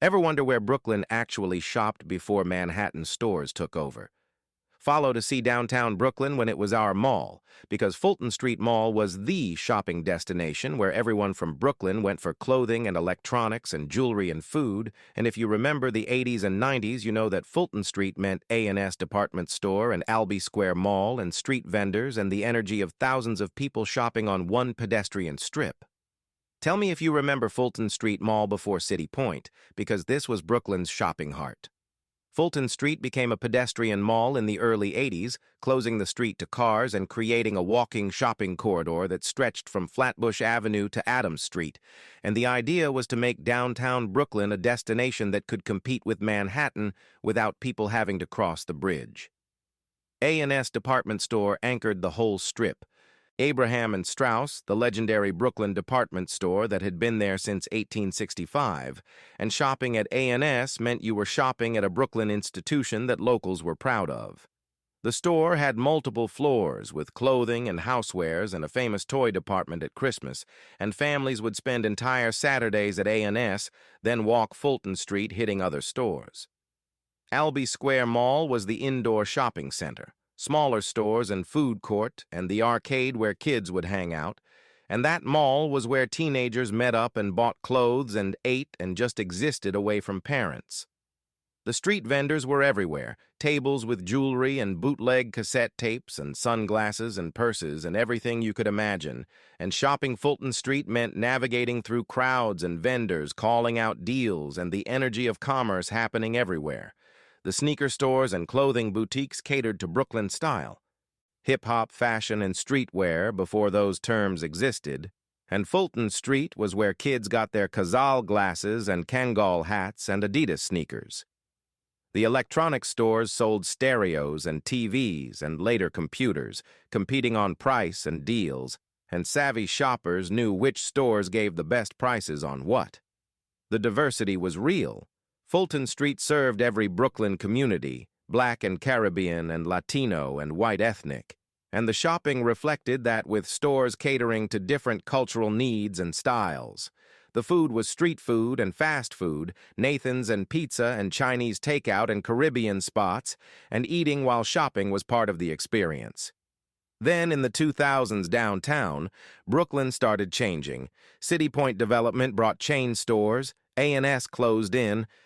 Ever wonder where Brooklyn actually shopped before Manhattan stores took over? Follow to see downtown Brooklyn when it was our mall, because Fulton Street Mall was the shopping destination where everyone from Brooklyn went for clothing and electronics and jewelry and food, and if you remember the 80s and 90s, you know that Fulton Street meant A&S Department Store and Albee Square Mall and street vendors and the energy of thousands of people shopping on one pedestrian strip. Tell me if you remember Fulton Street Mall before City Point, because this was Brooklyn's shopping heart. Fulton Street became a pedestrian mall in the early 80s, closing the street to cars and creating a walking shopping corridor that stretched from Flatbush Avenue to Adams Street, and the idea was to make downtown Brooklyn a destination that could compete with Manhattan without people having to cross the bridge. A&S Department Store anchored the whole strip. Abraham and Straus, the legendary Brooklyn department store that had been there since 1865, and shopping at A&S meant you were shopping at a Brooklyn institution that locals were proud of. The store had multiple floors with clothing and housewares and a famous toy department at Christmas, and families would spend entire Saturdays at A&S, then walk Fulton Street hitting other stores. Albee Square Mall was the indoor shopping center. Smaller stores and food court, and the arcade where kids would hang out, and that mall was where teenagers met up and bought clothes and ate and just existed away from parents. The street vendors were everywhere, tables with jewelry and bootleg cassette tapes and sunglasses and purses and everything you could imagine, and shopping Fulton Street meant navigating through crowds and vendors calling out deals and the energy of commerce happening everywhere. The sneaker stores and clothing boutiques catered to Brooklyn style, hip-hop, fashion, and streetwear before those terms existed, and Fulton Street was where kids got their Cazal glasses and Kangol hats and Adidas sneakers. The electronics stores sold stereos and TVs and later computers, competing on price and deals, and savvy shoppers knew which stores gave the best prices on what. The diversity was real. Fulton Street served every Brooklyn community, Black and Caribbean and Latino and white ethnic, and the shopping reflected that with stores catering to different cultural needs and styles. The food was street food and fast food, Nathan's and pizza and Chinese takeout and Caribbean spots, and eating while shopping was part of the experience. Then, in the 2000s downtown, Brooklyn started changing. City Point development brought chain stores, A&S closed in,